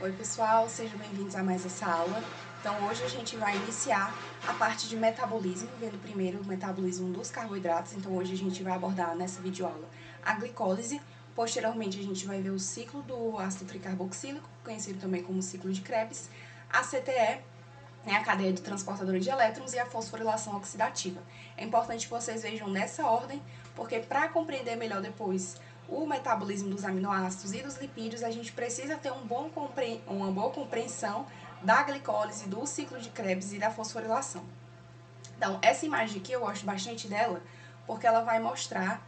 Oi pessoal, sejam bem-vindos a mais essa aula. Então hoje a gente vai iniciar a parte de metabolismo, vendo primeiro o metabolismo dos carboidratos. Então hoje a gente vai abordar nessa videoaula a glicólise, posteriormente a gente vai ver o ciclo do ácido tricarboxílico, conhecido também como ciclo de Krebs, a CTE, a cadeia de transportadora de elétrons, e a fosforilação oxidativa. É importante que vocês vejam nessa ordem, porque para compreender melhor depois o metabolismo dos aminoácidos e dos lipídios, a gente precisa ter uma boa compreensão da glicólise, do ciclo de Krebs e da fosforilação. Então, essa imagem aqui eu gosto bastante dela, porque ela vai mostrar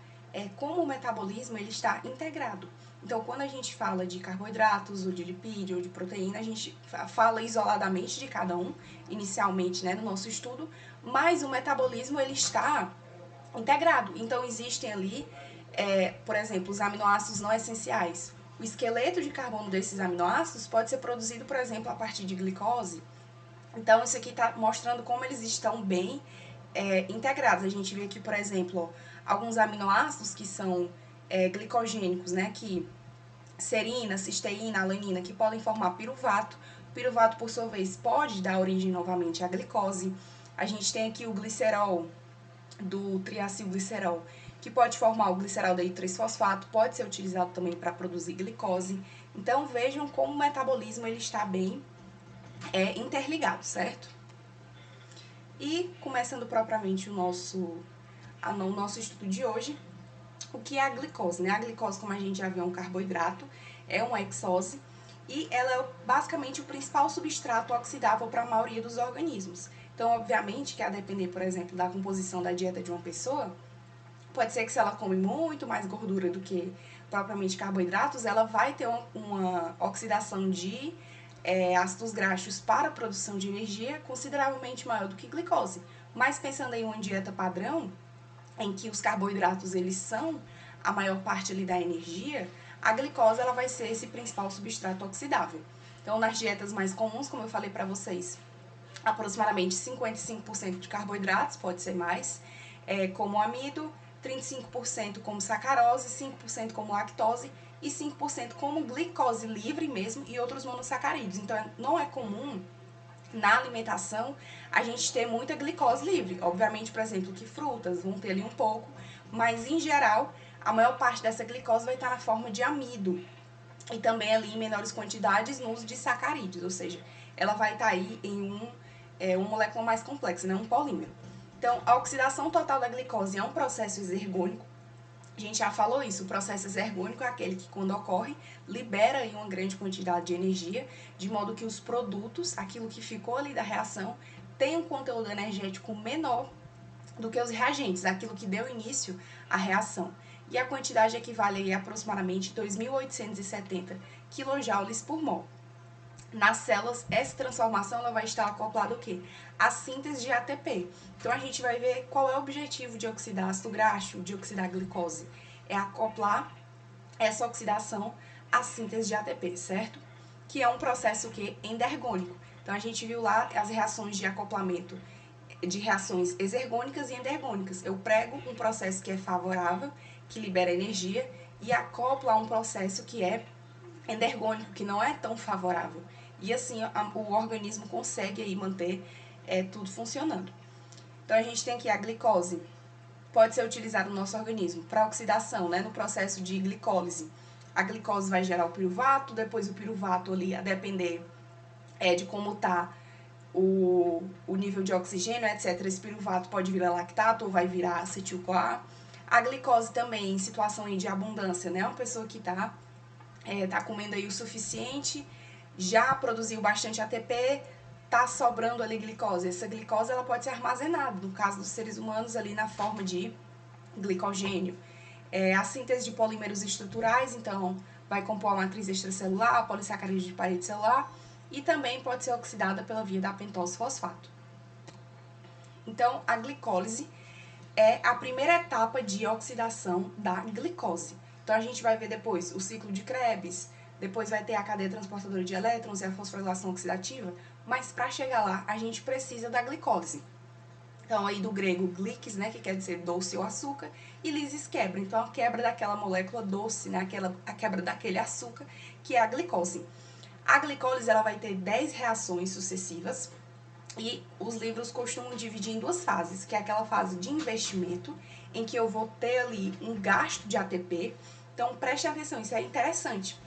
como o metabolismo ele está integrado. Então, quando a gente fala de carboidratos, ou de lipídio, ou de proteína, a gente fala isoladamente de cada um, inicialmente, no nosso estudo, mas o metabolismo ele está integrado. Então, existem ali, por exemplo, os aminoácidos não essenciais. O esqueleto de carbono desses aminoácidos pode ser produzido, por exemplo, a partir de glicose. Então, isso aqui está mostrando como eles estão bem integrados. A gente vê aqui, por exemplo, alguns aminoácidos que são glicogênicos, que serina, cisteína, alanina, que podem formar piruvato. O piruvato, por sua vez, pode dar origem novamente à glicose. A gente tem aqui o glicerol, do triacilglicerol, que pode formar o gliceraldeído-3-fosfato, pode ser utilizado também para produzir glicose. Então, vejam como o metabolismo ele está bem interligado, certo? E, começando propriamente o nosso estudo de hoje, o que é a glicose, A glicose, como a gente já viu, é um carboidrato, é uma hexose, e ela é basicamente o principal substrato oxidável para a maioria dos organismos. Então, obviamente, que a depender, por exemplo, da composição da dieta de uma pessoa, pode ser que se ela come muito mais gordura do que propriamente carboidratos, ela vai ter uma oxidação de ácidos graxos para a produção de energia consideravelmente maior do que glicose. Mas pensando em uma dieta padrão, em que os carboidratos eles são a maior parte ali da energia, a glicose ela vai ser esse principal substrato oxidável. Então, nas dietas mais comuns, como eu falei para vocês, aproximadamente 55% de carboidratos, pode ser mais, como amido, 35% como sacarose, 5% como lactose e 5% como glicose livre mesmo e outros monossacarídeos. Então, não é comum na alimentação a gente ter muita glicose livre. Obviamente, por exemplo, que frutas vão ter ali um pouco, mas em geral, a maior parte dessa glicose vai estar na forma de amido e também ali em menores quantidades no uso de sacarídeos, ou seja, ela vai estar aí em uma molécula mais complexa, um polímero. Então, a oxidação total da glicose é um processo exergônico. A gente já falou isso, o processo exergônico é aquele que, quando ocorre, libera aí uma grande quantidade de energia, de modo que os produtos, aquilo que ficou ali da reação, tem um conteúdo energético menor do que os reagentes, aquilo que deu início à reação. E a quantidade equivale a aproximadamente 2.870 kJ por mol. Nas células, essa transformação ela vai estar acoplada ao quê? A síntese de ATP. Então, a gente vai ver qual é o objetivo de oxidar ácido graxo, de oxidar glicose. É acoplar essa oxidação à síntese de ATP, certo? Que é um processo endergônico. Então, a gente viu lá as reações de acoplamento de reações exergônicas e endergônicas. Eu prego um processo que é favorável, que libera energia, e acoplo a um processo que é endergônico, que não é tão favorável. E assim o organismo consegue aí manter tudo funcionando. Então, a gente tem aqui a glicose, pode ser utilizada no nosso organismo para oxidação, no processo de glicólise. A glicose vai gerar o piruvato, depois o piruvato ali, a depender de como está o nível de oxigênio, etc., esse piruvato pode virar lactato ou vai virar acetil-CoA. A glicose também, em situação de abundância, uma pessoa que está comendo aí o suficiente, já produziu bastante ATP, tá sobrando ali glicose. Essa glicose ela pode ser armazenada, no caso dos seres humanos, ali na forma de glicogênio. A síntese de polímeros estruturais, então, vai compor a matriz extracelular, a polissacarídeo de parede celular, e também pode ser oxidada pela via da pentose fosfato. Então, a glicólise é a primeira etapa de oxidação da glicose. Então, a gente vai ver depois o ciclo de Krebs, depois vai ter a cadeia transportadora de elétrons e a fosforilação oxidativa, mas para chegar lá, a gente precisa da glicólise. Então, aí do grego glikes, que quer dizer doce ou açúcar, e lisis quebra. Então, a quebra daquela molécula doce, a quebra daquele açúcar, que é a glicose. A glicólise ela vai ter 10 reações sucessivas e os livros costumam dividir em duas fases, que é aquela fase de investimento, em que eu vou ter ali um gasto de ATP. Então, preste atenção, isso é interessante.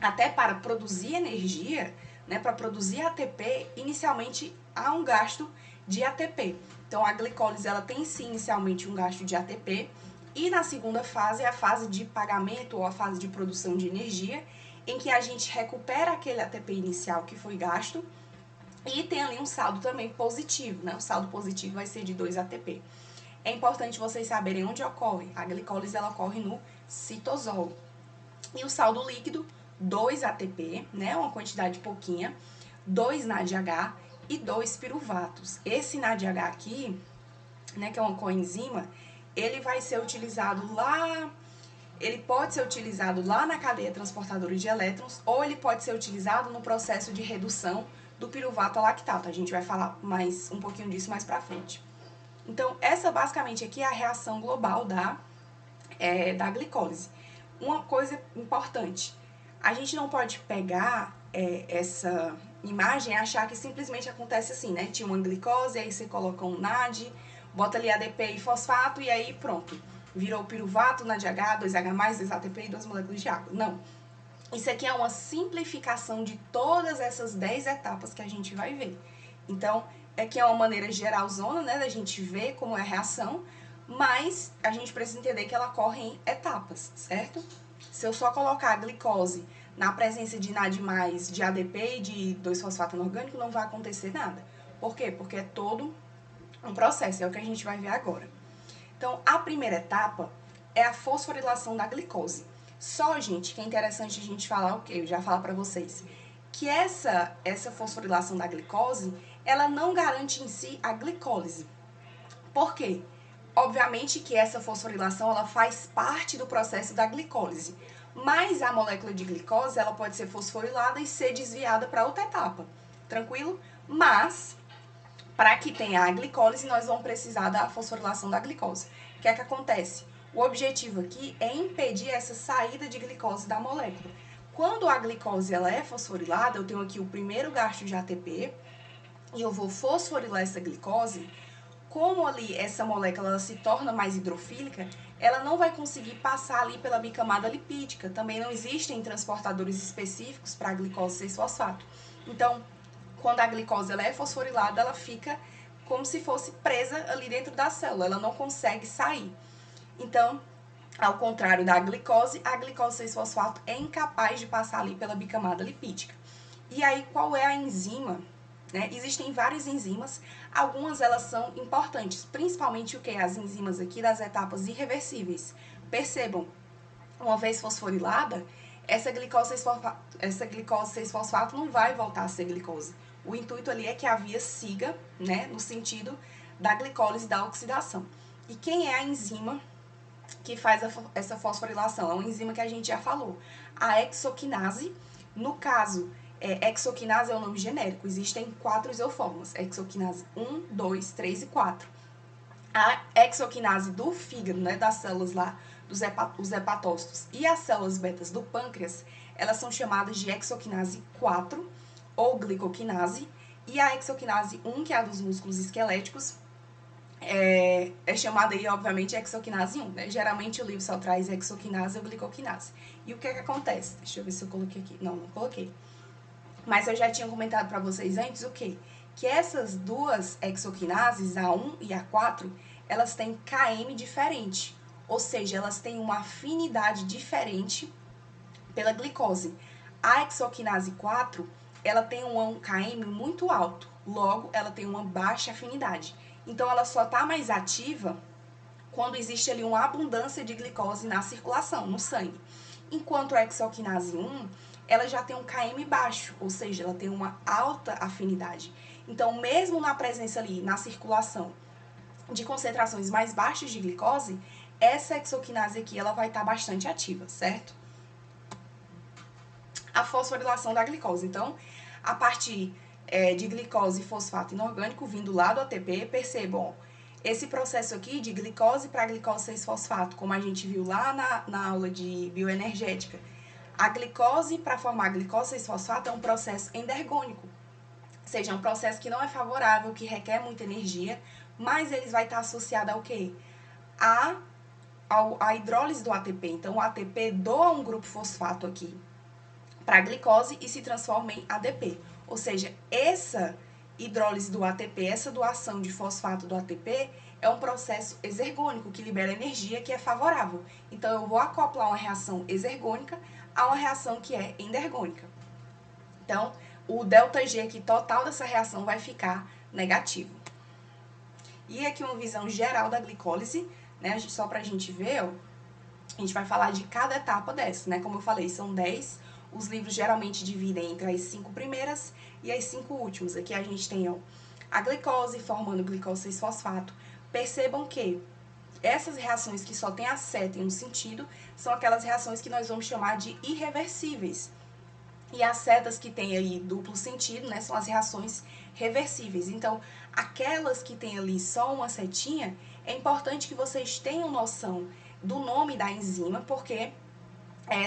Até para produzir energia, né, para produzir ATP, inicialmente há um gasto de ATP. Então, a glicólise ela tem sim inicialmente um gasto de ATP, e na segunda fase é a fase de pagamento ou a fase de produção de energia, em que a gente recupera aquele ATP inicial que foi gasto e tem ali um saldo também positivo, né? O saldo positivo vai ser de 2 ATP. É importante vocês saberem onde ocorre. A glicólise ela ocorre no citosol. E o saldo líquido, 2 ATP, né? Uma quantidade pouquinha, 2 NADH e 2 piruvatos. Esse NADH aqui, né, que é uma coenzima, ele vai ser utilizado lá, ele pode ser utilizado lá na cadeia transportadora de elétrons, ou ele pode ser utilizado no processo de redução do piruvato a lactato. A gente vai falar um pouquinho disso mais pra frente. Então, essa basicamente aqui é a reação global da glicólise. Uma coisa importante, a gente não pode pegar essa imagem e achar que simplesmente acontece assim, né? Tinha uma glicose, aí você coloca um NAD, bota ali ADP e fosfato e aí pronto. Virou piruvato, NADH, 2H+, 2ATP e 2 moléculas de água. Não. Isso aqui é uma simplificação de todas essas 10 etapas que a gente vai ver. Então, aqui é uma maneira geralzona, né, da gente ver como é a reação, mas a gente precisa entender que ela ocorre em etapas, certo? Se eu só colocar a glicose na presença de NAD+, de ADP e de 2-fosfato inorgânico, não vai acontecer nada. Por quê? Porque é todo um processo, é o que a gente vai ver agora. Então, a primeira etapa é a fosforilação da glicose. Só, gente, que é interessante a gente falar o quê? Eu já falo para vocês. Que essa fosforilação da glicose, ela não garante em si a glicólise. Por quê? Obviamente que essa fosforilação, ela faz parte do processo da glicólise. Mas a molécula de glicose, ela pode ser fosforilada e ser desviada para outra etapa. Tranquilo? Mas, para que tenha a glicólise, nós vamos precisar da fosforilação da glicose. O que é que acontece? O objetivo aqui é impedir essa saída de glicose da molécula. Quando a glicose ela é fosforilada, eu tenho aqui o primeiro gasto de ATP e eu vou fosforilar essa glicose. Como ali essa molécula ela se torna mais hidrofílica, ela não vai conseguir passar ali pela bicamada lipídica. Também não existem transportadores específicos para a glicose 6-fosfato. Então, quando a glicose ela é fosforilada, ela fica como se fosse presa ali dentro da célula, ela não consegue sair. Então, ao contrário da glicose, a glicose 6-fosfato é incapaz de passar ali pela bicamada lipídica. E aí, qual é a enzima? Né? Existem várias enzimas, algumas elas são importantes, principalmente o que? As enzimas aqui das etapas irreversíveis. Percebam, uma vez fosforilada, essa glicose 6-fosfato não vai voltar a ser glicose. O intuito ali é que a via siga, né, no sentido da glicólise, da oxidação. E quem é a enzima que faz essa fosforilação? É uma enzima que a gente já falou, a hexoquinase. No caso, hexoquinase é o nome genérico, existem 4 isoformas, hexoquinase 1, 2, 3 e 4. A hexoquinase do fígado, né, das células lá, os hepatócitos e as células betas do pâncreas, elas são chamadas de hexoquinase 4 ou glicoquinase, e a hexoquinase 1, que é a dos músculos esqueléticos, é chamada aí, obviamente, hexoquinase 1, né? Geralmente o livro só traz hexoquinase ou glicoquinase. E o que é que acontece? Deixa eu ver se eu coloquei aqui. Não coloquei. Mas eu já tinha comentado para vocês antes o quê? Que essas duas hexoquinases, a 1 e a 4, elas têm KM diferente. Ou seja, elas têm uma afinidade diferente pela glicose. A hexoquinase 4, ela tem um KM muito alto, logo ela tem uma baixa afinidade. Então ela só está mais ativa quando existe ali uma abundância de glicose na circulação, no sangue. Enquanto a hexoquinase 1, ela já tem um KM baixo, ou seja, ela tem uma alta afinidade. Então, mesmo na presença ali, na circulação, de concentrações mais baixas de glicose, essa hexoquinase aqui, ela vai estar bastante ativa, certo? A fosforilação da glicose. Então, a partir de glicose e fosfato inorgânico vindo lá do ATP, percebam, esse processo aqui de glicose para glicose 6-fosfato, como a gente viu lá na aula de bioenergética, A glicose, para formar glicose 6-fosfato, é um processo endergônico, ou seja, é um processo que não é favorável, que requer muita energia, mas ele vai estar associado ao quê? A hidrólise do ATP. Então, o ATP doa um grupo fosfato aqui para a glicose e se transforma em ADP. Ou seja, essa hidrólise do ATP, essa doação de fosfato do ATP, é um processo exergônico que libera energia que é favorável. Então, eu vou acoplar uma reação exergônica a uma reação que é endergônica. Então, o ΔG aqui total dessa reação vai ficar negativo. E aqui uma visão geral da glicólise, né? Só pra gente ver, ó, a gente vai falar de cada etapa dessa, né? Como eu falei, são 10. Os livros geralmente dividem entre as 5 primeiras e as 5 últimas. Aqui a gente tem, ó, a glicose formando glicose 6-fosfato. Percebam que essas reações que só tem a seta em um sentido são aquelas reações que nós vamos chamar de irreversíveis. E as setas que tem aí duplo sentido, né, são as reações reversíveis. Então, aquelas que tem ali só uma setinha, é importante que vocês tenham noção do nome da enzima, porque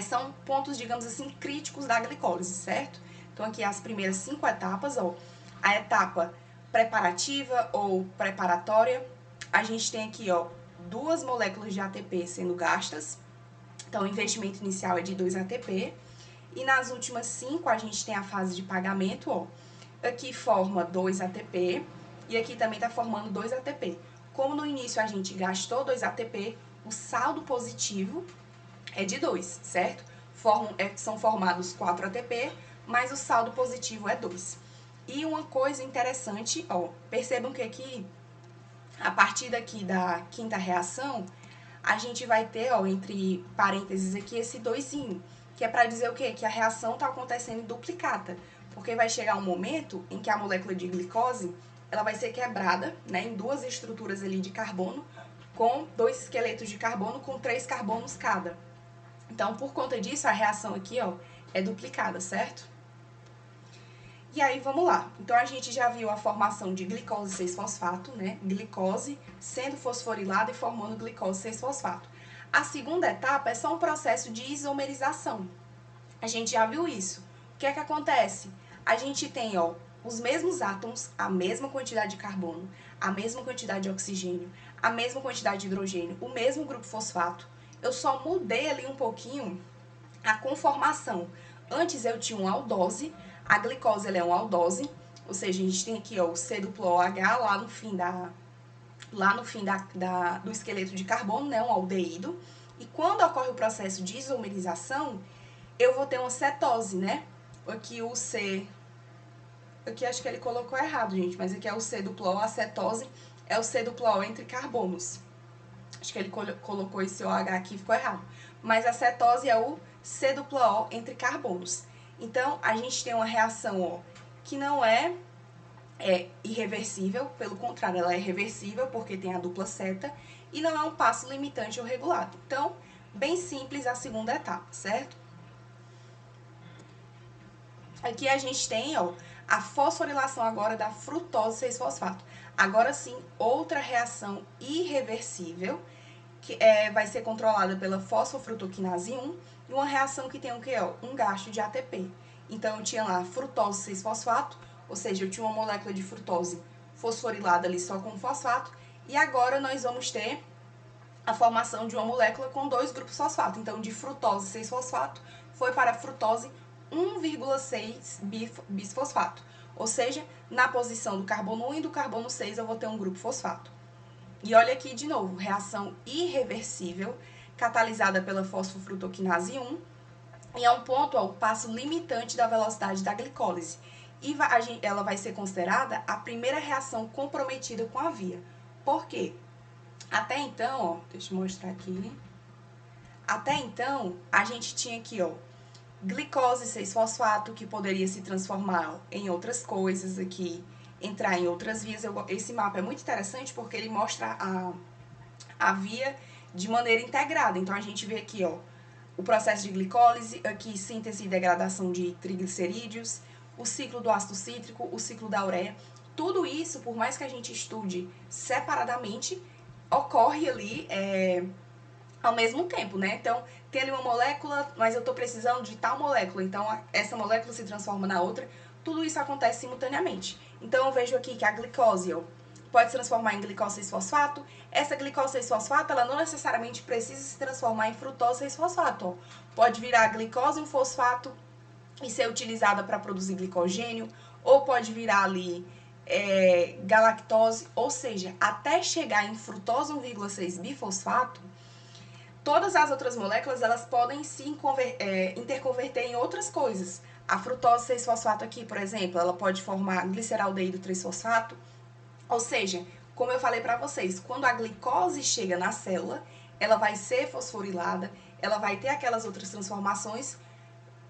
são pontos, digamos assim, críticos da glicólise, certo? Então, aqui as primeiras 5 etapas, ó, a etapa preparativa ou preparatória, a gente tem aqui, ó, 2 moléculas de ATP sendo gastas, então o investimento inicial é de 2 ATP, e nas últimas 5 a gente tem a fase de pagamento, ó, aqui forma 2 ATP, e aqui também tá formando 2 ATP. Como no início a gente gastou 2 ATP, o saldo positivo é de 2, certo? São formados 4 ATP, mas o saldo positivo é 2. E uma coisa interessante, ó, percebam que aqui, a partir daqui da quinta reação, a gente vai ter, ó, entre parênteses aqui, esse 2-zinho, que é para dizer o quê? Que a reação está acontecendo duplicata, porque vai chegar um momento em que a molécula de glicose, ela vai ser quebrada, né, em 2 estruturas ali de carbono, com 2 esqueletos de carbono com 3 carbonos cada. Então, por conta disso, a reação aqui, ó, é duplicada, certo? E aí, vamos lá. Então, a gente já viu a formação de glicose 6-fosfato, né? Glicose sendo fosforilada e formando glicose 6-fosfato. A segunda etapa é só um processo de isomerização. A gente já viu isso. O que é que acontece? A gente tem, ó, os mesmos átomos, a mesma quantidade de carbono, a mesma quantidade de oxigênio, a mesma quantidade de hidrogênio, o mesmo grupo fosfato. Eu só mudei ali um pouquinho a conformação. Antes eu tinha uma aldose, a glicose ela é uma aldose, ou seja, a gente tem aqui, ó, o C-OH lá no fim do esqueleto de carbono, né, um aldeído. E quando ocorre o processo de isomerização, eu vou ter uma cetose, né? Aqui o C, aqui acho que ele colocou errado, gente, mas aqui é o C-O, a cetose é o C-O entre carbonos. Acho que ele colocou esse OH aqui, ficou errado. Mas a cetose é o C-O entre carbonos. Então, a gente tem uma reação, ó, que não é irreversível, pelo contrário, ela é reversível porque tem a dupla seta e não é um passo limitante ou regulado. Então, bem simples a segunda etapa, certo? Aqui a gente tem, ó, a fosforilação agora da frutose 6-fosfato. Agora sim, outra reação irreversível, que vai ser controlada pela fosfofrutoquinase 1, e uma reação que tem o que? Um gasto de ATP. Então, eu tinha lá frutose 6-fosfato, ou seja, eu tinha uma molécula de frutose fosforilada ali só com fosfato, e agora nós vamos ter a formação de uma molécula com 2 grupos fosfato. Então, de frutose 6-fosfato foi para frutose 1,6 bisfosfato. Ou seja, na posição do carbono 1 e do carbono 6 eu vou ter um grupo fosfato. E olha aqui de novo, reação irreversível, catalisada pela fosfofrutoquinase 1, e é um ponto, ó, o passo limitante da velocidade da glicólise. E ela vai ser considerada a primeira reação comprometida com a via. Por quê? Até então, ó, deixa eu mostrar aqui. Até então, a gente tinha aqui, ó, glicose 6-fosfato, que poderia se transformar em outras coisas aqui, entrar em outras vias. Esse mapa é muito interessante porque ele mostra a via de maneira integrada. Então, a gente vê aqui, ó, o processo de glicólise, aqui síntese e degradação de triglicerídeos, o ciclo do ácido cítrico, o ciclo da ureia. Tudo isso, por mais que a gente estude separadamente, ocorre ali ao mesmo tempo, né? Então, tem ali uma molécula, mas eu tô precisando de tal molécula, então essa molécula se transforma na outra. Tudo isso acontece simultaneamente. Então, eu vejo aqui que a glicose, ó, pode se transformar em glicose 6-fosfato. Essa glicose 6-fosfato, ela não necessariamente precisa se transformar em frutose 6-fosfato, ó. Pode virar glicose 1-fosfato e ser utilizada para produzir glicogênio, ou pode virar ali galactose, ou seja, até chegar em frutose 1,6 bifosfato, todas as outras moléculas elas podem se interconverter em outras coisas. A frutose 6-fosfato aqui, por exemplo, ela pode formar gliceraldeído 3-fosfato, ou seja, como eu falei para vocês, quando a glicose chega na célula, ela vai ser fosforilada, ela vai ter aquelas outras transformações,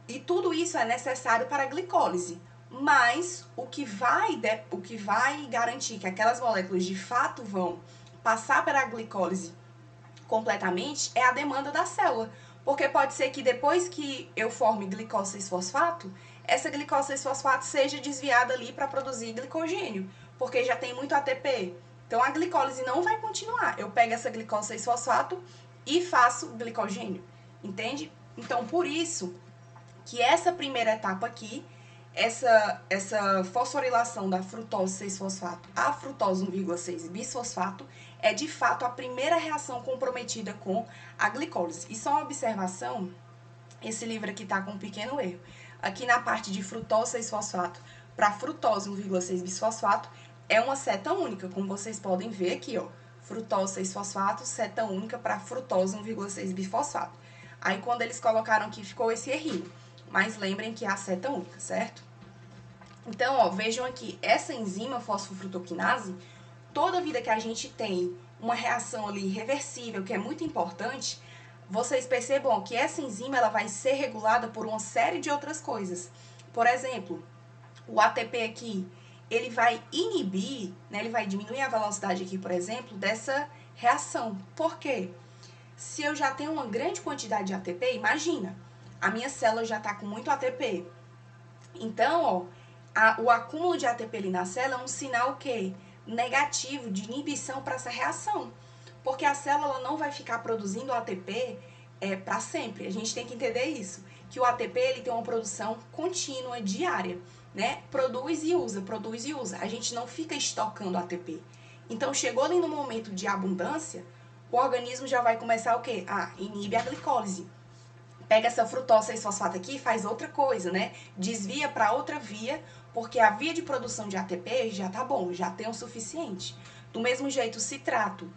e tudo isso é necessário para a glicólise. Mas o que vai garantir que aquelas moléculas de fato vão passar para a glicólise completamente é a demanda da célula. Porque pode ser que depois que eu forme glicose 6-fosfato, essa glicose 6-fosfato seja desviada ali para produzir glicogênio, porque já tem muito ATP. Então a glicólise não vai continuar. Eu pego essa glicose 6-fosfato e faço glicogênio, entende? Então por isso que essa primeira etapa aqui, essa fosforilação da frutose 6-fosfato à frutose 1,6 bisfosfato, é de fato a primeira reação comprometida com a glicólise. E só uma observação, esse livro aqui tá com um pequeno erro. Aqui na parte de frutose 6-fosfato para frutose 1,6 bisfosfato, é uma seta única, como vocês podem ver aqui, ó. Frutose 6-fosfato, seta única para frutose 1,6 bifosfato. Aí quando eles colocaram aqui, ficou esse errinho. Mas lembrem que é a seta única, certo? Então, ó, vejam aqui, essa enzima fosfofrutoquinase, toda vida que a gente tem uma reação ali reversível, que é muito importante, vocês percebam que essa enzima ela vai ser regulada por uma série de outras coisas. Por exemplo, o ATP aqui, ele vai inibir, né, ele vai diminuir a velocidade aqui, por exemplo, dessa reação. Por quê? Se eu já tenho uma grande quantidade de ATP, imagina, a minha célula já está com muito ATP. Então, ó, o acúmulo de ATP ali na célula é um sinal o quê? Negativo de inibição para essa reação. Porque a célula não vai ficar produzindo ATP para sempre. A gente tem que entender isso. Que o ATP ele tem uma produção contínua, diária. Né? Produz e usa, produz e usa. A gente não fica estocando ATP. Então, chegou ali no momento de abundância, o organismo já vai começar o quê? Inibe a glicólise. Pega essa frutose 6-fosfato aqui e faz outra coisa, né? Desvia para outra via, porque a via de produção de ATP já tá bom, já tem o suficiente. Do mesmo jeito, o citrato.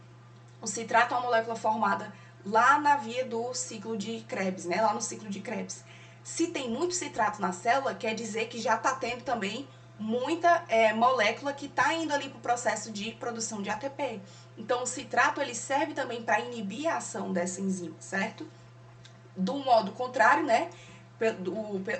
O citrato é uma molécula formada lá na via do ciclo de Krebs, né? Lá no ciclo de Krebs. Se tem muito citrato na célula, quer dizer que já tá tendo também muita molécula que tá indo ali pro processo de produção de ATP. Então, o citrato, ele serve também para inibir a ação dessa enzima, certo? Do modo contrário, né?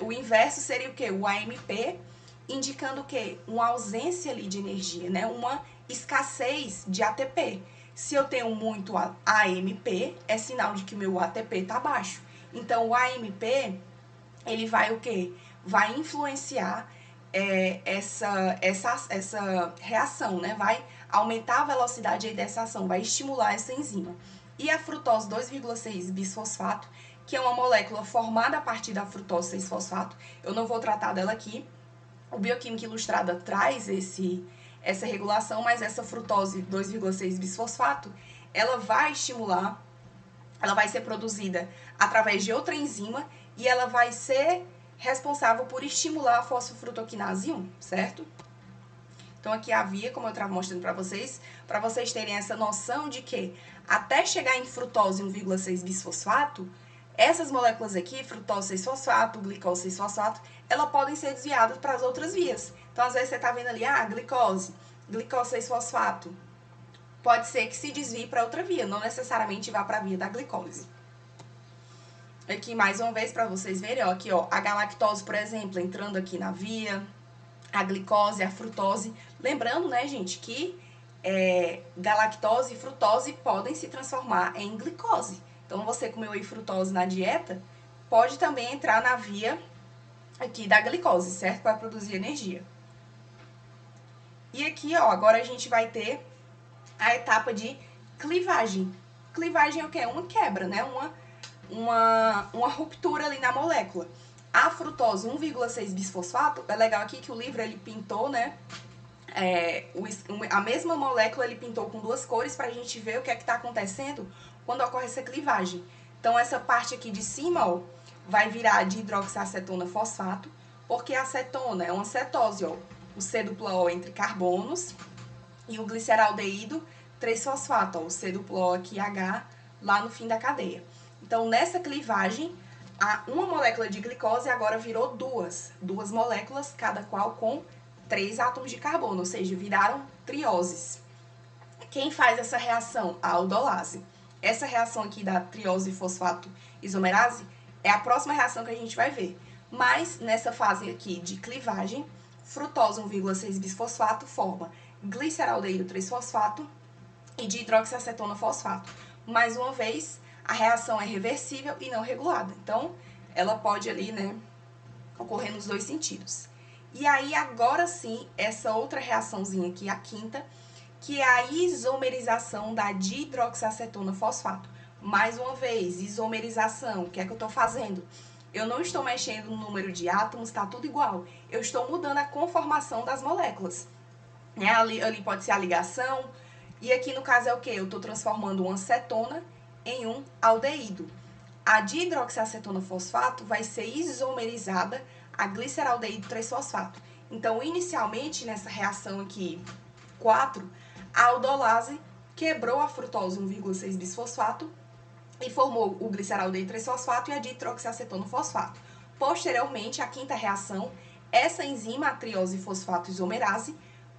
O inverso seria o quê? O AMP, indicando o quê? Uma ausência ali de energia, né? Uma escassez de ATP. Se eu tenho muito AMP, é sinal de que o meu ATP está baixo. Então, o AMP, ele vai o quê? Vai influenciar essa reação, né? Vai aumentar a velocidade aí dessa ação, vai estimular essa enzima. E a frutose 2,6 bisfosfato, que é uma molécula formada a partir da frutose 6-fosfato, eu não vou tratar dela aqui. O Bioquímica Ilustrada traz essa regulação, mas essa frutose 2,6 bisfosfato, ela vai estimular, ela vai ser produzida através de outra enzima e ela vai ser responsável por estimular a fosfofrutoquinase 1, certo? Então aqui a via, como eu estava mostrando para vocês terem essa noção de que até chegar em frutose 1,6 bisfosfato, essas moléculas aqui, frutose 6-fosfato, glicose 6-fosfato, elas podem ser desviadas para as outras vias. Então às vezes você está vendo ali, glicose 6-fosfato, pode ser que se desvie para outra via, não necessariamente vá para a via da glicólise. Aqui mais uma vez para vocês verem, ó, aqui ó, a galactose, por exemplo, entrando aqui na via, a glicose, a frutose. Lembrando, né, gente, que galactose e frutose podem se transformar em glicose. Então, você comeu aí frutose na dieta, pode também entrar na via aqui da glicose, certo? Para produzir energia. E aqui, ó, agora a gente vai ter a etapa de clivagem. Clivagem é o quê? Uma quebra, né? Uma ruptura ali na molécula. A frutose 1,6 bisfosfato, é legal aqui que o livro ele pintou, né? A mesma molécula ele pintou com duas cores pra gente ver o que é que tá acontecendo quando ocorre essa clivagem. Então essa parte aqui de cima, ó, vai virar de hidroxiacetona fosfato, porque a acetona é uma cetose, ó, o C-O entre carbonos, e o gliceraldeído 3-fosfato, ó, o C-O aqui H lá no fim da cadeia. Então nessa clivagem, uma molécula de glicose agora virou duas moléculas, cada qual com 3 átomos de carbono, ou seja, viraram trioses. Quem faz essa reação? A aldolase. Essa reação aqui da triose fosfato isomerase é a próxima reação que a gente vai ver. Mas nessa fase aqui de clivagem, frutose 1,6 bisfosfato forma gliceraldeído 3-fosfato e de hidroxiacetona fosfato. Mais uma vez, a reação é reversível e não regulada. Então, ela pode ali, né, ocorrer nos dois sentidos. E aí, agora sim, essa outra reaçãozinha aqui, a quinta, que é a isomerização da dihidroxiacetona fosfato. Mais uma vez, isomerização, o que é que eu estou fazendo? Eu não estou mexendo no número de átomos, está tudo igual. Eu estou mudando a conformação das moléculas. Né? Ali pode ser a ligação, e aqui no caso é o que? Eu estou transformando uma cetona em um aldeído. A dihidroxiacetona fosfato vai ser isomerizada a gliceraldeído 3-fosfato. Então, inicialmente, nessa reação aqui 4, a aldolase quebrou a frutose 1,6 bisfosfato e formou o gliceraldeído 3-fosfato e a dihidroxiacetona fosfato. Posteriormente, a quinta reação, essa enzima, a triose fosfato isomerase,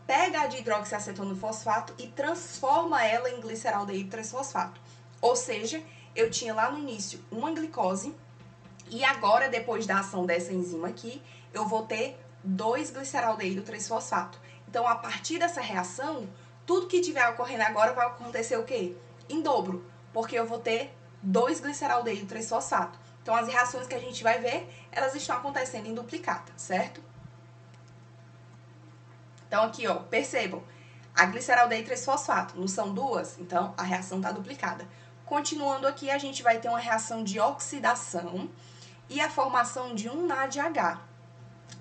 pega a dihidroxiacetona fosfato e transforma ela em gliceraldeído 3-fosfato. Ou seja, eu tinha lá no início uma glicose e agora, depois da ação dessa enzima aqui, eu vou ter 2 gliceraldeído 3-fosfato. Então, a partir dessa reação, tudo que estiver ocorrendo agora vai acontecer o quê? Em dobro, porque eu vou ter 2 gliceraldeído 3-fosfato. Então, as reações que a gente vai ver, elas estão acontecendo em duplicata, certo? Então, aqui, ó, percebam, a gliceraldeído 3-fosfato, não são duas? Então, a reação está duplicada. Continuando aqui, a gente vai ter uma reação de oxidação e a formação de um NADH,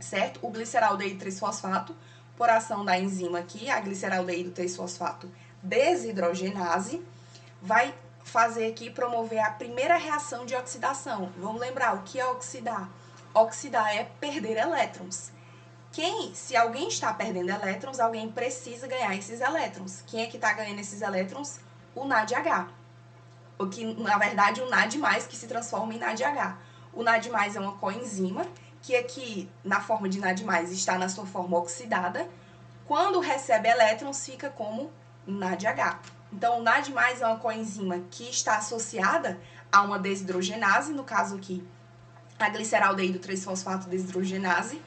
certo? O gliceraldeído 3-fosfato, por ação da enzima aqui, a gliceraldeído 3-fosfato desidrogenase, vai fazer aqui, promover a primeira reação de oxidação. Vamos lembrar, o que é oxidar? Oxidar é perder elétrons. Se alguém está perdendo elétrons, alguém precisa ganhar esses elétrons. Quem é que está ganhando esses elétrons? O NADH. O que, na verdade, o NAD+, que se transforma em NADH. O NAD+, é uma coenzima, que aqui, na forma de NAD+, está na sua forma oxidada. Quando recebe elétrons, fica como NADH. Então, o NAD+, é uma coenzima que está associada a uma desidrogenase, no caso aqui, a gliceraldeído 3-fosfato desidrogenase.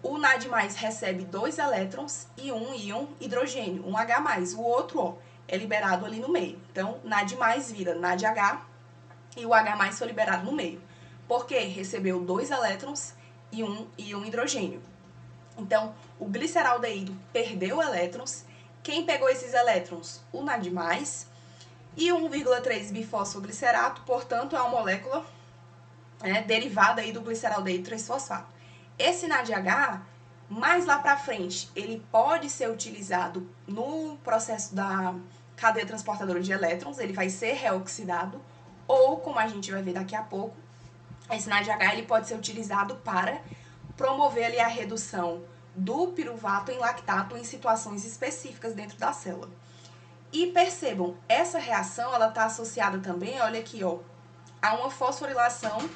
O NAD+, recebe 2 elétrons e um íon hidrogênio, um H+. O outro, ó, é liberado ali no meio. Então, NAD+, vira NADH e o H+, foi liberado no meio. Por quê? Recebeu 2 elétrons e um íon hidrogênio. Então, o gliceraldeído perdeu elétrons. Quem pegou esses elétrons? O NAD+. E 1,3 bifosfoglicerato, portanto, é uma molécula derivada aí do gliceraldeído 3-fosfato. Esse NADH, mais lá para frente, ele pode ser utilizado no processo da cadeia transportadora de elétrons, ele vai ser reoxidado, ou, como a gente vai ver daqui a pouco, esse NADH ele pode ser utilizado para promover ali a redução do piruvato em lactato em situações específicas dentro da célula. E percebam, essa reação ela está associada também, olha aqui, ó, a uma fosforilação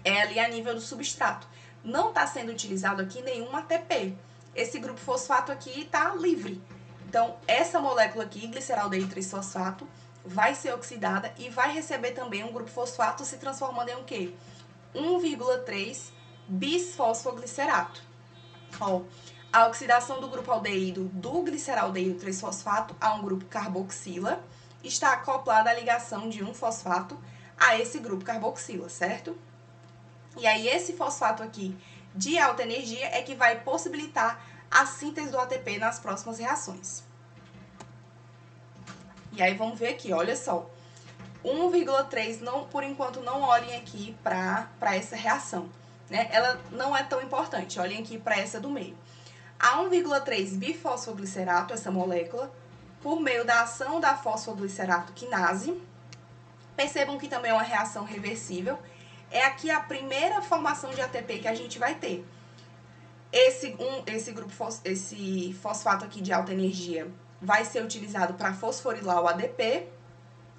ali a nível do substrato. Não está sendo utilizado aqui nenhum ATP. Esse grupo fosfato aqui está livre. Então, essa molécula aqui, gliceraldeído 3-fosfato, vai ser oxidada e vai receber também um grupo fosfato se transformando em o quê? 1,3 bisfosfoglicerato. Ó, a oxidação do grupo aldeído do gliceraldeído 3-fosfato a um grupo carboxila está acoplada à ligação de um fosfato a esse grupo carboxila, certo? E aí, esse fosfato aqui de alta energia é que vai possibilitar a síntese do ATP nas próximas reações. E aí, vamos ver aqui, olha só. 1,3, não, por enquanto não olhem aqui para essa reação, né? Ela não é tão importante, olhem aqui para essa do meio. A 1,3 bifosfoglicerato, essa molécula, por meio da ação da fosfoglicerato quinase, percebam que também é uma reação reversível. É aqui a primeira formação de ATP que a gente vai ter. Esse fosfato aqui de alta energia vai ser utilizado para fosforilar o ADP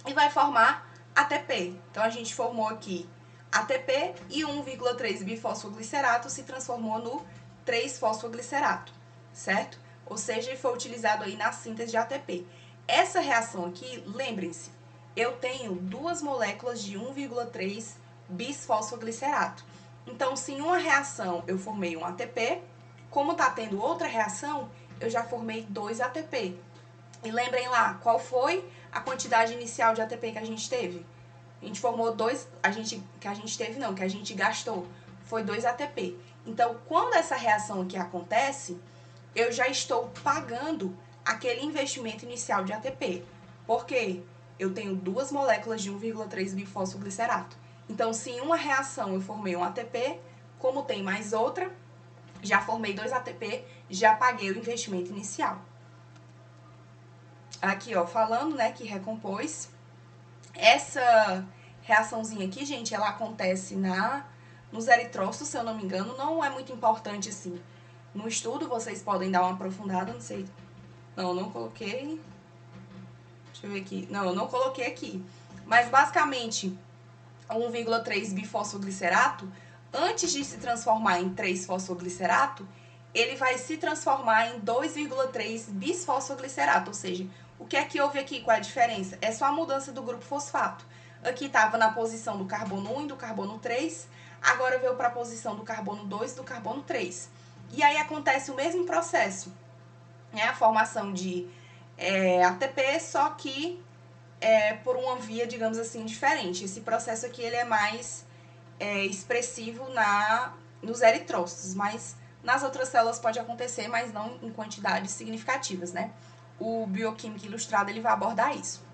e vai formar ATP. Então, a gente formou aqui ATP e 1,3 bifosfoglicerato se transformou no 3-fosfoglicerato, certo? Ou seja, foi utilizado aí na síntese de ATP. Essa reação aqui, lembrem-se, eu tenho duas moléculas de 1,3 bisfosfoglicerato. Então, se em uma reação eu formei um ATP, como está tendo outra reação, eu já formei 2 ATP. E lembrem lá, qual foi a quantidade inicial de ATP que a gente teve? A gente formou 2, que a gente gastou, foi 2 ATP. Então, quando essa reação aqui acontece, eu já estou pagando aquele investimento inicial de ATP. Por quê? Eu tenho duas moléculas de 1,3 bifosfoglicerato. Então, se em uma reação eu formei um ATP, como tem mais outra, já formei 2 ATP, já paguei o investimento inicial. Aqui, ó, falando, né, que recompôs. Essa reaçãozinha aqui, gente, ela acontece nos eritrócitos, se eu não me engano, não é muito importante, assim. No estudo, vocês podem dar uma aprofundada, não sei. Não coloquei. Deixa eu ver aqui. Não, eu não coloquei aqui. Mas, basicamente, 1,3 bifosfoglicerato, antes de se transformar em 3-fosfoglicerato, ele vai se transformar em 2,3 bisfosfoglicerato, ou seja, o que é que houve aqui? Qual é a diferença? É só a mudança do grupo fosfato. Aqui estava na posição do carbono 1 e do carbono 3, agora veio para a posição do carbono 2 e do carbono 3. E aí acontece o mesmo processo, né? A formação de ATP, só que por uma via, digamos assim, diferente. Esse processo aqui ele é mais expressivo nos eritrócitos, mas nas outras células pode acontecer, mas não em quantidades significativas, né? O Bioquímica Ilustrada ele vai abordar isso.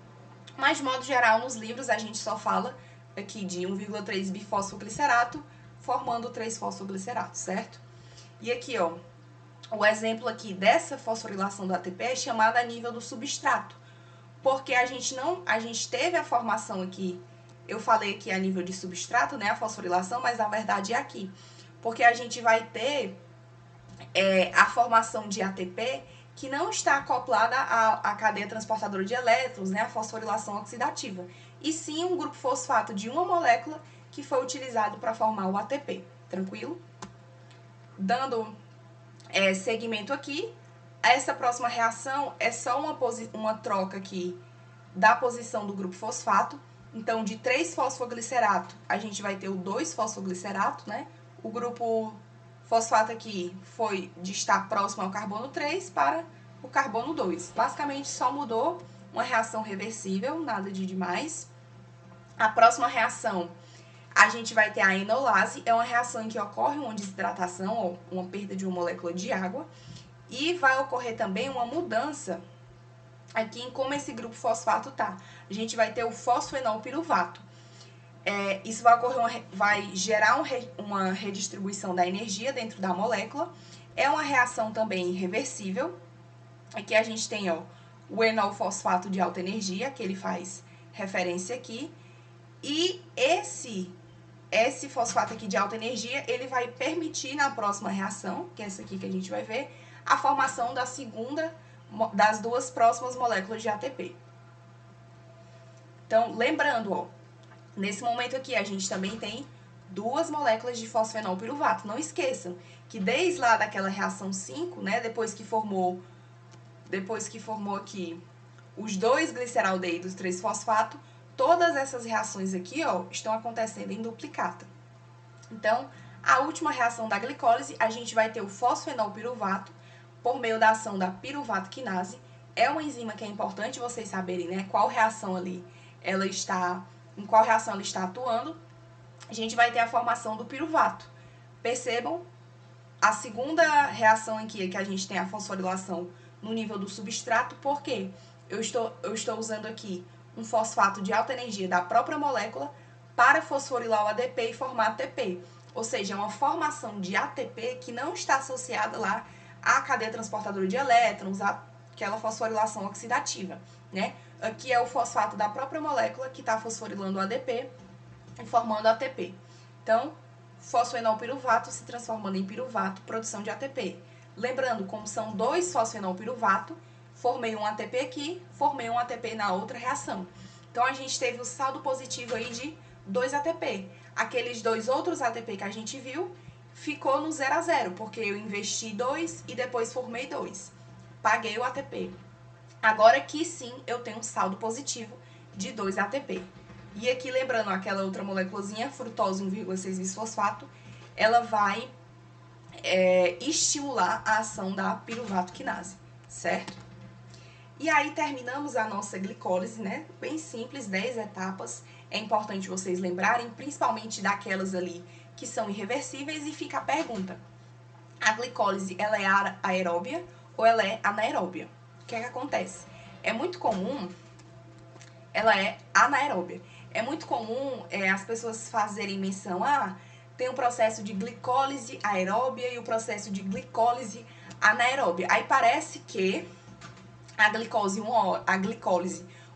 Mas, de modo geral, nos livros a gente só fala aqui de 1,3 bifosfoglicerato formando 3-fosfoglicerato, certo? E aqui, ó, o exemplo aqui dessa fosforilação do ATP é chamada a nível do substrato, porque a gente teve a formação aqui, eu falei aqui a nível de substrato, né, a fosforilação, mas na verdade é aqui, porque a gente vai ter a formação de ATP que não está acoplada à cadeia transportadora de elétrons, né, a fosforilação oxidativa, e sim um grupo fosfato de uma molécula que foi utilizado para formar o ATP, tranquilo? Dando seguimento aqui, essa próxima reação é só uma troca aqui da posição do grupo fosfato. Então, de 3-fosfoglicerato, a gente vai ter o 2-fosfoglicerato, né? O grupo fosfato aqui foi de estar próximo ao carbono 3 para o carbono 2. Basicamente, só mudou uma reação reversível, nada de demais. A próxima reação, a gente vai ter a enolase, é uma reação em que ocorre uma desidratação, ou uma perda de uma molécula de água, e vai ocorrer também uma mudança aqui em como esse grupo fosfato tá. A gente vai ter o fosfenolpiruvato. Isso vai gerar uma redistribuição da energia dentro da molécula. É uma reação também reversível. Aqui a gente tem, ó, o enolfosfato de alta energia, que ele faz referência aqui. E esse fosfato aqui de alta energia, ele vai permitir na próxima reação, que é essa aqui que a gente vai ver, a formação das duas próximas moléculas de ATP. Então, lembrando, ó, nesse momento aqui a gente também tem duas moléculas de fosfenolpiruvato. Não esqueçam que desde lá daquela reação 5, né, depois que formou aqui os 2 gliceraldeídos 3-fosfato, todas essas reações aqui, ó, estão acontecendo em duplicata. Então, a última reação da glicólise, a gente vai ter o fosfenolpiruvato por meio da ação da piruvato quinase. É uma enzima que é importante vocês saberem, né, em qual reação ela está atuando. A gente vai ter a formação do piruvato. Percebam, a segunda reação aqui é que a gente tem a fosforilação no nível do substrato, porque eu estou usando aqui um fosfato de alta energia da própria molécula para fosforilar o ADP e formar ATP. Ou seja, é uma formação de ATP que não está associada lá à cadeia transportadora de elétrons, àquela fosforilação oxidativa, né? Aqui é o fosfato da própria molécula que está fosforilando o ADP e formando ATP. Então, fosfenolpiruvato se transformando em piruvato, produção de ATP. Lembrando, como são dois fosfenolpiruvato, formei um ATP aqui, formei um ATP na outra reação. Então, a gente teve o saldo positivo aí de 2 ATP. Aqueles dois outros ATP que a gente viu, ficou no 0 a 0, porque eu investi 2 e depois formei 2. Paguei o ATP. Agora aqui sim eu tenho um saldo positivo de 2 ATP. E aqui, lembrando, aquela outra moléculazinha, frutose 1,6 bisfosfato, ela vai estimular a ação da piruvato quinase, certo? E aí terminamos a nossa glicólise, né? Bem simples, 10 etapas. É importante vocês lembrarem, principalmente daquelas ali que são irreversíveis, e fica a pergunta: a glicólise, ela é aeróbia ou ela é anaeróbia? O que é que acontece? É muito comum, ela é anaeróbia. É muito comum as pessoas fazerem menção, tem o processo de glicólise aeróbia e o processo de glicólise anaeróbia. Aí parece que a glicólise,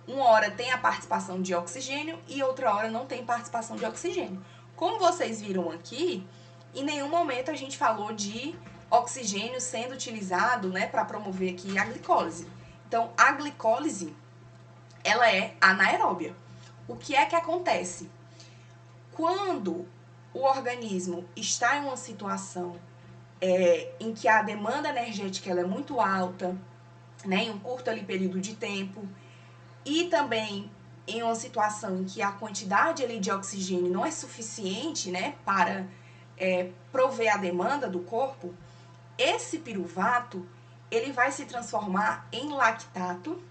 uma hora tem a participação de oxigênio e outra hora não tem participação de oxigênio. Como vocês viram aqui, em nenhum momento a gente falou de oxigênio sendo utilizado, né, para promover aqui a glicólise. Então, a glicólise, ela é anaeróbia. O que é que acontece? Quando o organismo está em uma situação em que a demanda energética ela é muito alta, né, em um curto ali período de tempo, e também em uma situação em que a quantidade ali de oxigênio não é suficiente, né, para prover a demanda do corpo, esse piruvato ele vai se transformar em lactato,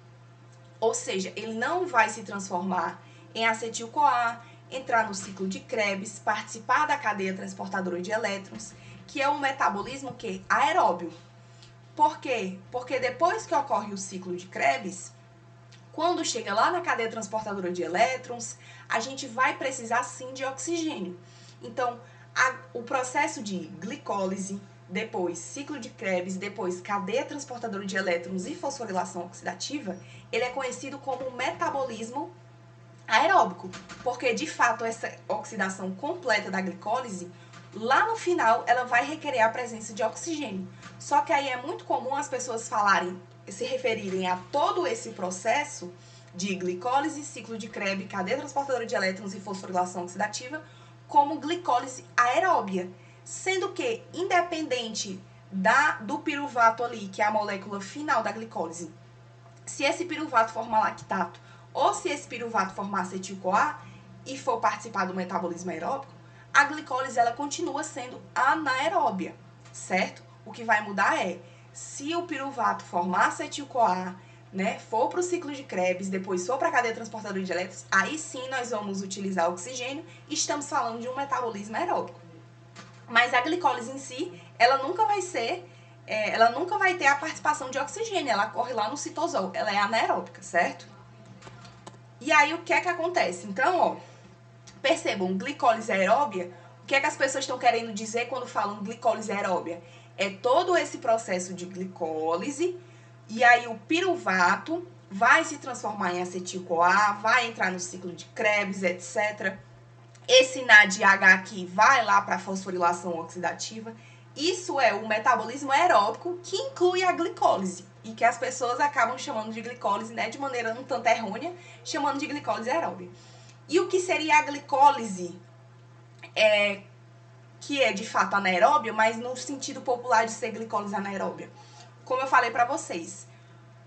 ou seja, ele não vai se transformar em acetil-CoA, entrar no ciclo de Krebs, participar da cadeia transportadora de elétrons, que é um metabolismo que aeróbio. Por quê? Porque depois que ocorre o ciclo de Krebs, quando chega lá na cadeia transportadora de elétrons, a gente vai precisar sim de oxigênio. Então, o processo de glicólise, depois ciclo de Krebs, depois cadeia transportadora de elétrons e fosforilação oxidativa, ele é conhecido como metabolismo aeróbico, porque de fato essa oxidação completa da glicólise, lá no final ela vai requerer a presença de oxigênio. Só que aí é muito comum as pessoas se referirem a todo esse processo de glicólise, ciclo de Krebs, cadeia transportadora de elétrons e fosforilação oxidativa como glicólise aeróbia, sendo que independente do piruvato ali, que é a molécula final da glicólise, se esse piruvato formar lactato ou se esse piruvato formar acetil-CoA e for participar do metabolismo aeróbico, a glicólise ela continua sendo anaeróbia, certo? O que vai mudar é, se o piruvato formar acetil-CoA, né, for para o ciclo de Krebs, depois for para a cadeia transportadora de elétrons, aí sim nós vamos utilizar oxigênio e estamos falando de um metabolismo aeróbico. Mas a glicólise em si, ela nunca vai ter a participação de oxigênio, ela corre lá no citosol, ela é anaeróbica, certo? E aí o que é que acontece? Então, ó, percebam, glicólise aeróbia, o que é que as pessoas estão querendo dizer quando falam glicólise aeróbia? É todo esse processo de glicólise, e aí o piruvato vai se transformar em acetil-CoA, vai entrar no ciclo de Krebs, etc. Esse NADH aqui vai lá para a fosforilação oxidativa. Isso é o metabolismo aeróbico que inclui a glicólise e que as pessoas acabam chamando de glicólise, né, de maneira um tanto errônea, chamando de glicólise aeróbia. E o que seria a glicólise, que é de fato anaeróbia, mas no sentido popular de ser glicólise anaeróbia? Como eu falei para vocês,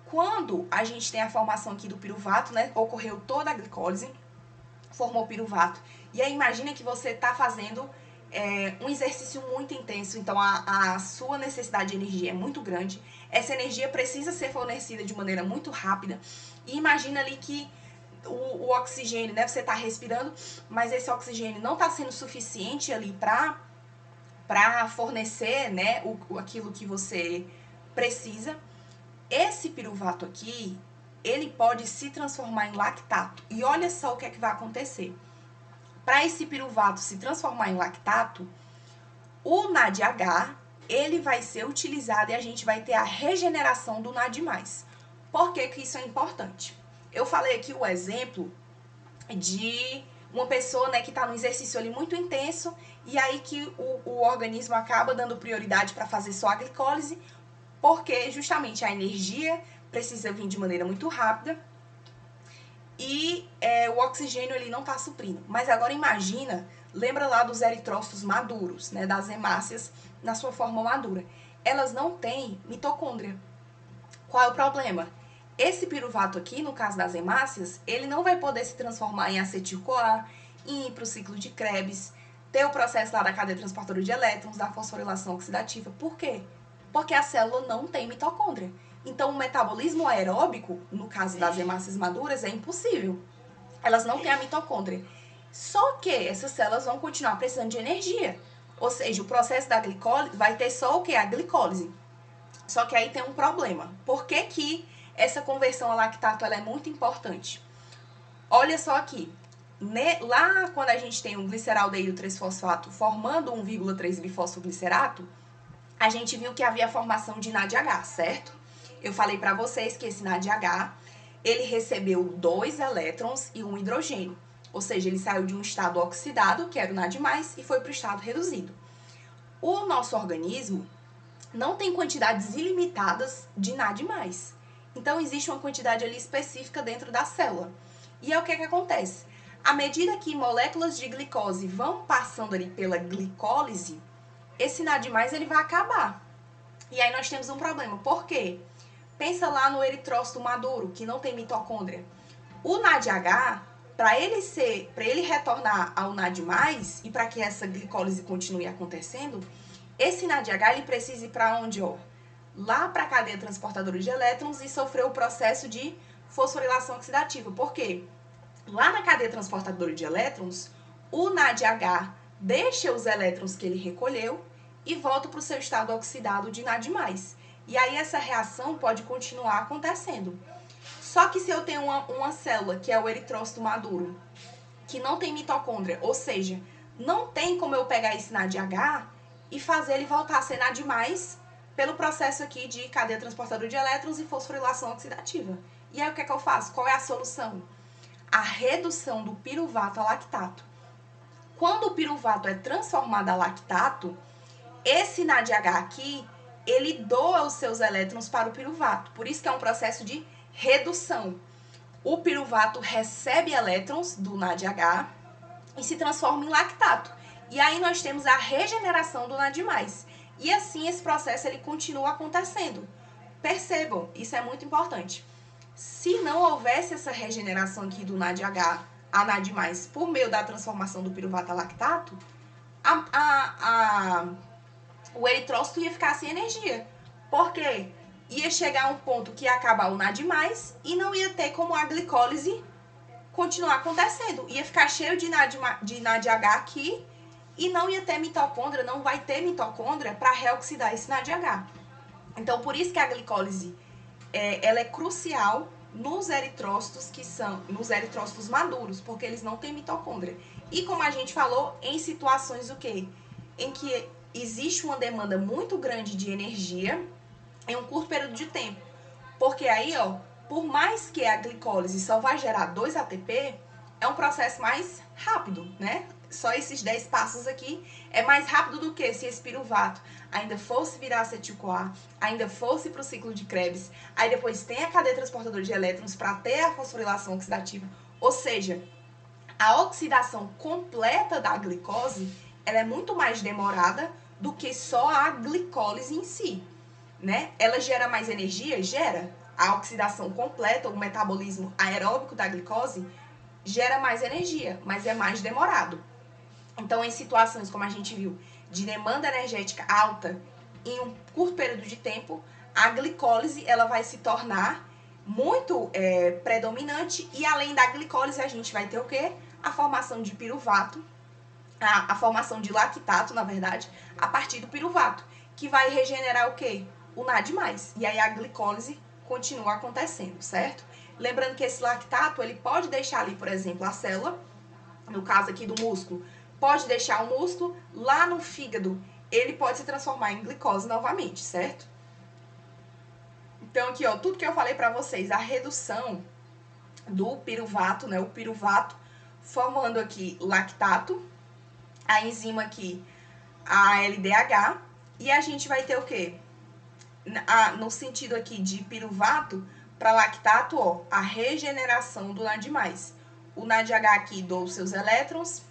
quando a gente tem a formação aqui do piruvato, né, ocorreu toda a glicólise, formou o piruvato. E aí imagina que você está fazendo um exercício muito intenso, então a sua necessidade de energia é muito grande, essa energia precisa ser fornecida de maneira muito rápida, e imagina ali que o oxigênio, né, você está respirando, mas esse oxigênio não está sendo suficiente ali para fornecer, né, aquilo que você precisa. Esse piruvato aqui, ele pode se transformar em lactato. E olha só o que é que vai acontecer. Para esse piruvato se transformar em lactato, o NADH, ele vai ser utilizado e a gente vai ter a regeneração do NAD+. Por que que isso é importante? Eu falei aqui o exemplo de uma pessoa, né, que está num exercício ali muito intenso e aí que o organismo acaba dando prioridade para fazer só a glicólise, porque justamente a energia precisa vir de maneira muito rápida e o oxigênio ele não está suprindo. Mas agora imagina, lembra lá dos eritrócitos maduros, né, das hemácias na sua forma madura. Elas não têm mitocôndria. Qual é o problema? Esse piruvato aqui, no caso das hemácias, ele não vai poder se transformar em acetil-CoA, ir para o ciclo de Krebs, ter o processo lá da cadeia transportadora de elétrons, da fosforilação oxidativa. Por quê? Porque a célula não tem mitocôndria. Então, o metabolismo aeróbico, no caso das hemácias maduras, é impossível. Elas não têm a mitocôndria. Só que essas células vão continuar precisando de energia. Ou seja, o processo da glicólise vai ter só o que? A glicólise. Só que aí tem um problema. Por que que essa conversão a lactato ela é muito importante? Olha só aqui. Lá quando a gente tem um gliceraldeído 3-fosfato formando 1,3-bifosfoglicerato, a gente viu que havia a formação de NADH, certo? Eu falei para vocês que esse NADH, ele recebeu 2 elétrons e 1 hidrogênio. Ou seja, ele saiu de um estado oxidado, que era o NAD+, e foi para o estado reduzido. O nosso organismo não tem quantidades ilimitadas de NAD+. Então, existe uma quantidade ali específica dentro da célula. E é o que acontece? À medida que moléculas de glicose vão passando ali pela glicólise, esse NAD+, ele vai acabar. E aí nós temos um problema. Por quê? Pensa lá no eritrócito maduro, que não tem mitocôndria. O NADH, para ele retornar ao NAD+, e para que essa glicólise continue acontecendo, esse NADH ele precisa ir para onde, ó? Lá para a cadeia transportadora de elétrons e sofrer o processo de fosforilação oxidativa. Por quê? Lá na cadeia transportadora de elétrons, o NADH deixa os elétrons que ele recolheu e volta para o seu estado oxidado de NAD+. E aí essa reação pode continuar acontecendo. Só que se eu tenho uma célula, que é o eritrócito maduro, que não tem mitocôndria, ou seja, não tem como eu pegar esse NADH e fazer ele voltar a ser NAD+, pelo processo aqui de cadeia transportadora de elétrons e fosforilação oxidativa. E aí o que é que eu faço? Qual é a solução? A redução do piruvato a lactato. Quando o piruvato é transformado a lactato, esse NADH aqui, ele doa os seus elétrons para o piruvato. Por isso que é um processo de redução. O piruvato recebe elétrons do NADH e se transforma em lactato. E aí nós temos a regeneração do NAD+. E assim esse processo ele continua acontecendo. Percebam, isso é muito importante. Se não houvesse essa regeneração aqui do NADH a NAD+, por meio da transformação do piruvato a lactato, o eritrócito ia ficar sem energia. Por quê? Ia chegar a um ponto que ia acabar o NAD+, e não ia ter como a glicólise continuar acontecendo. Ia ficar cheio de NADH aqui e não ia ter mitocôndria, não vai ter mitocôndria para reoxidar esse NADH. Então, por isso que a glicólise ela é crucial nos eritrócitos nos eritrócitos maduros, porque eles não têm mitocôndria. E como a gente falou, em situações o quê? Em que existe uma demanda muito grande de energia em um curto período de tempo. Porque aí, ó, por mais que a glicólise só vai gerar 2 ATP, é um processo mais rápido, né? Só esses 10 passos aqui é mais rápido do que se esse piruvato ainda fosse virar acetil-CoA, ainda fosse para o ciclo de Krebs, aí depois tem a cadeia transportadora de elétrons para ter a fosforilação oxidativa. Ou seja, a oxidação completa da glicose ela é muito mais demorada do que só a glicólise em si, né? Ela gera mais energia? Gera. A oxidação completa, o metabolismo aeróbico da glicose, gera mais energia, mas é mais demorado. Então, em situações, como a gente viu, de demanda energética alta, em um curto período de tempo, a glicólise ela vai se tornar muito predominante e além da glicólise a gente vai ter o quê? A formação de piruvato, a formação de lactato, na verdade, a partir do piruvato, que vai regenerar o quê? O NAD+. E aí a glicólise continua acontecendo, certo? Lembrando que esse lactato, ele pode deixar ali, por exemplo, a célula, no caso aqui do músculo, pode deixar o músculo, lá no fígado, ele pode se transformar em glicose novamente, certo? Então aqui, ó, tudo que eu falei pra vocês, a redução do piruvato, né, o piruvato, formando aqui lactato, a enzima aqui, a LDH, e a gente vai ter o quê? No sentido aqui de piruvato para lactato, ó, a regeneração do NAD+. O NADH aqui doa os seus elétrons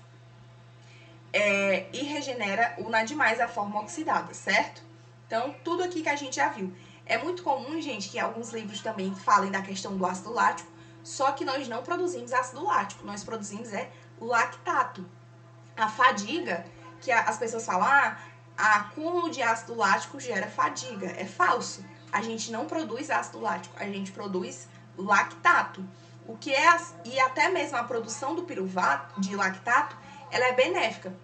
e regenera o NAD+, a forma oxidada, certo? Então, tudo aqui que a gente já viu. É muito comum, gente, que alguns livros também falem da questão do ácido lático, só que nós não produzimos ácido lático, nós produzimos lactato. A fadiga, que as pessoas falam, acúmulo de ácido lático gera fadiga. É falso. A gente não produz ácido lático, a gente produz lactato. O que é, e até mesmo a produção do piruvato, de lactato, ela é benéfica.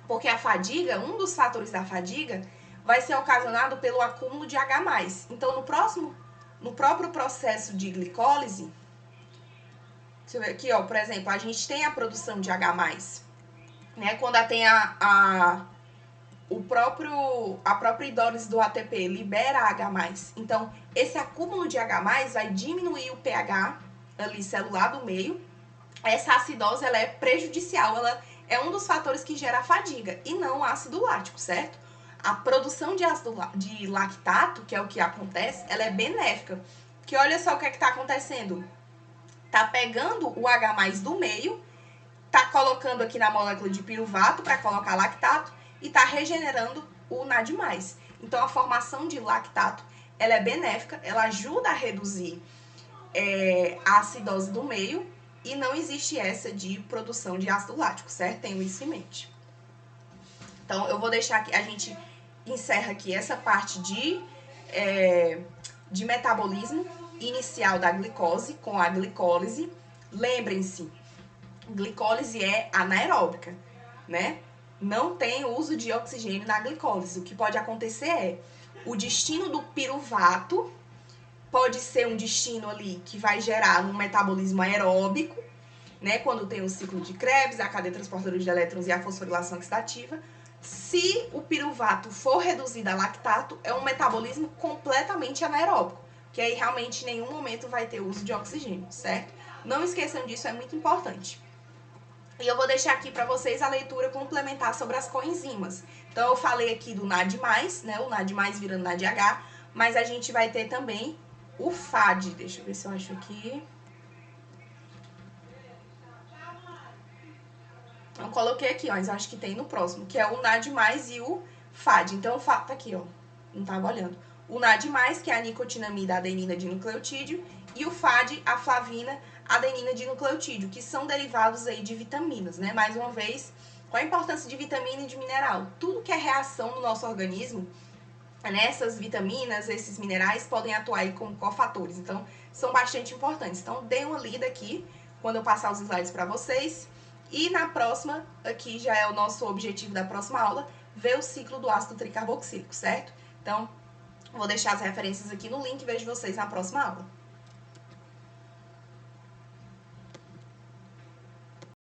Porque a fadiga, um dos fatores da fadiga, vai ser ocasionado pelo acúmulo de H+. Então, no próprio processo de glicólise, deixa eu ver aqui, ó, por exemplo, a gente tem a produção de H+, né? Quando tem a própria hidrólise do ATP libera H+. Então, esse acúmulo de H+, vai diminuir o pH ali celular do meio. Essa acidose, ela é prejudicial, ela é um dos fatores que gera a fadiga, e não o ácido lático, certo? A produção de lactato, que é o que acontece, ela é benéfica. Porque olha só o que está acontecendo. Tá pegando o H+ do meio, tá colocando aqui na molécula de piruvato para colocar lactato e tá regenerando o NAD+. Então, a formação de lactato, ela é benéfica, ela ajuda a reduzir a acidose do meio e não existe essa de produção de ácido lático, certo? Tenho isso em mente. Então, eu vou deixar aqui, a gente encerra aqui essa parte de metabolismo inicial da glicose com a glicólise. Lembrem-se, glicólise é anaeróbica, né? Não tem uso de oxigênio na glicólise. O que pode acontecer é o destino do piruvato pode ser um destino ali que vai gerar um metabolismo aeróbico, né? Quando tem o ciclo de Krebs, a cadeia transportadora de elétrons e a fosforilação oxidativa. Se o piruvato for reduzido a lactato, é um metabolismo completamente anaeróbico, que aí realmente em nenhum momento vai ter uso de oxigênio, certo? Não esqueçam disso, é muito importante. E eu vou deixar aqui para vocês a leitura complementar sobre as coenzimas. Então, eu falei aqui do NAD+, né? O NAD+, virando NADH, mas a gente vai ter também o FAD. Deixa eu ver se eu acho aqui. Eu coloquei aqui, ó, mas acho que tem no próximo, que é o NAD+, e o FAD. Então, o FAD tá aqui, ó, não tava olhando. O NAD+, que é a nicotinamida adenina dinucleotídeo, e o FAD, a flavina adenina dinucleotídeo, que são derivados aí de vitaminas, né? Mais uma vez, qual a importância de vitamina e de mineral? Tudo que é reação no nosso organismo, né, essas vitaminas, esses minerais podem atuar aí como cofatores, então são bastante importantes. Então, dê uma lida aqui quando eu passar os slides para vocês. E na próxima, aqui já é o nosso objetivo da próxima aula, ver o ciclo do ácido tricarboxílico, certo? Então, vou deixar as referências aqui no link e vejo vocês na próxima aula.